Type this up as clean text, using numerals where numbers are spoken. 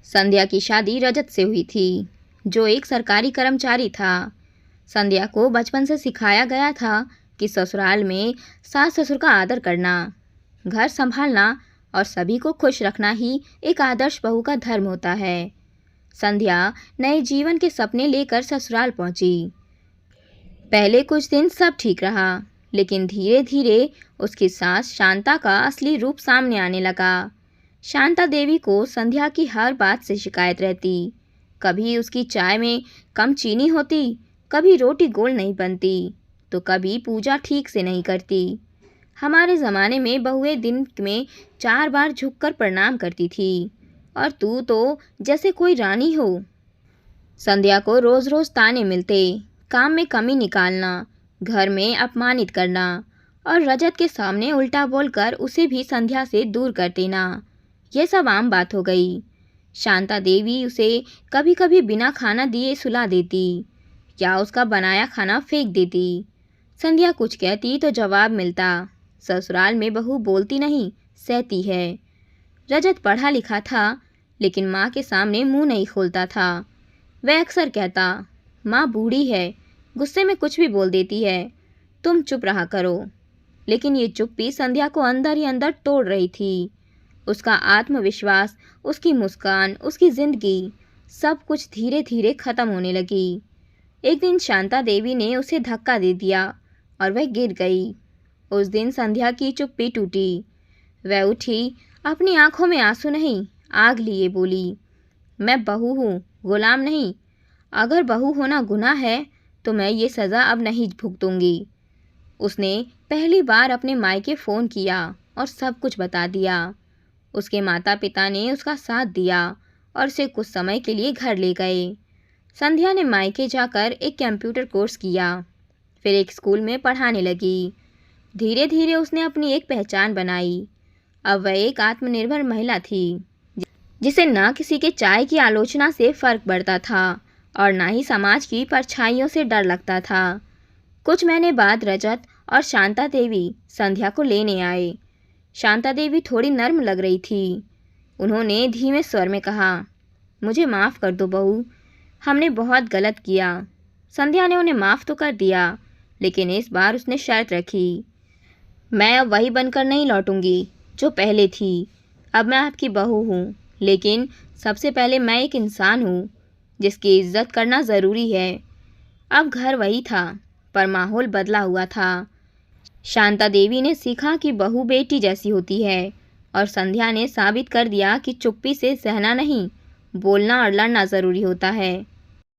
संध्या की शादी रजत से हुई थी, जो एक सरकारी कर्मचारी था। संध्या को बचपन से सिखाया गया था कि ससुराल में सास ससुर का आदर करना, घर संभालना और सभी को खुश रखना ही एक आदर्श बहू का धर्म होता है। संध्या नए जीवन के सपने लेकर ससुराल पहुंची। पहले कुछ दिन सब ठीक रहा, लेकिन धीरे धीरे उसकी सास शांता का असली रूप सामने आने लगा। शांता देवी को संध्या की हर बात से शिकायत रहती। कभी उसकी चाय में कम चीनी होती, कभी रोटी गोल नहीं बनती, तो कभी पूजा ठीक से नहीं करती। हमारे ज़माने में बहुएं दिन में 4 बार झुककर प्रणाम करती थी, और तू तो जैसे कोई रानी हो। संध्या को रोज़ रोज़ ताने मिलते, काम में कमी निकालना, घर में अपमानित करना और रजत के सामने उल्टा बोलकर उसे भी संध्या से दूर कर देना। यह सब आम बात हो गई। शांता देवी उसे कभी कभी बिना खाना दिए सुला देती या उसका बनाया खाना फेंक देती। संध्या कुछ कहती तो जवाब मिलता, ससुराल में बहू बोलती नहीं, सहती है। रजत पढ़ा लिखा था, लेकिन माँ के सामने मुंह नहीं खोलता था। वह अक्सर कहता, माँ बूढ़ी है, गुस्से में कुछ भी बोल देती है, तुम चुप रहा करो। लेकिन ये चुप्पी संध्या को अंदर ही अंदर तोड़ रही थी। उसका आत्मविश्वास, उसकी मुस्कान, उसकी जिंदगी, सब कुछ धीरे धीरे खत्म होने लगी। एक दिन शांता देवी ने उसे धक्का दे दिया और वह गिर गई। उस दिन संध्या की चुप्पी टूटी। वह उठी, अपनी आंखों में आंसू नहीं, आग लिए बोली, मैं बहू हूँ, गुलाम नहीं। अगर बहू होना गुनाह है तो मैं ये सज़ा अब नहीं भुगतूंगी। उसने पहली बार अपने मायके फ़ोन किया और सब कुछ बता दिया। उसके माता पिता ने उसका साथ दिया और उसे कुछ समय के लिए घर ले गए। संध्या ने मायके जाकर एक कंप्यूटर कोर्स किया, फिर एक स्कूल में पढ़ाने लगी। धीरे धीरे उसने अपनी एक पहचान बनाई। अब वह एक आत्मनिर्भर महिला थी, जिसे न किसी के चाय की आलोचना से फ़र्क पड़ता था और ना ही समाज की परछाइयों से डर लगता था। कुछ महीने बाद रजत और शांता देवी संध्या को लेने आए। शांता देवी थोड़ी नर्म लग रही थी। उन्होंने धीमे स्वर में कहा, मुझे माफ़ कर दो बहू, हमने बहुत गलत किया। संध्या ने उन्हें माफ़ तो कर दिया, लेकिन इस बार उसने शर्त रखी, मैं अब वही बनकर नहीं लौटूंगी जो पहले थी। अब मैं आपकी बहू हूँ, लेकिन सबसे पहले मैं एक इंसान हूँ जिसकी इज्जत करना ज़रूरी है। अब घर वही था, पर माहौल बदला हुआ था। शांता देवी ने सीखा कि बहू बेटी जैसी होती है, और संध्या ने साबित कर दिया कि चुप्पी से सहना नहीं, बोलना और लड़ना ज़रूरी होता है।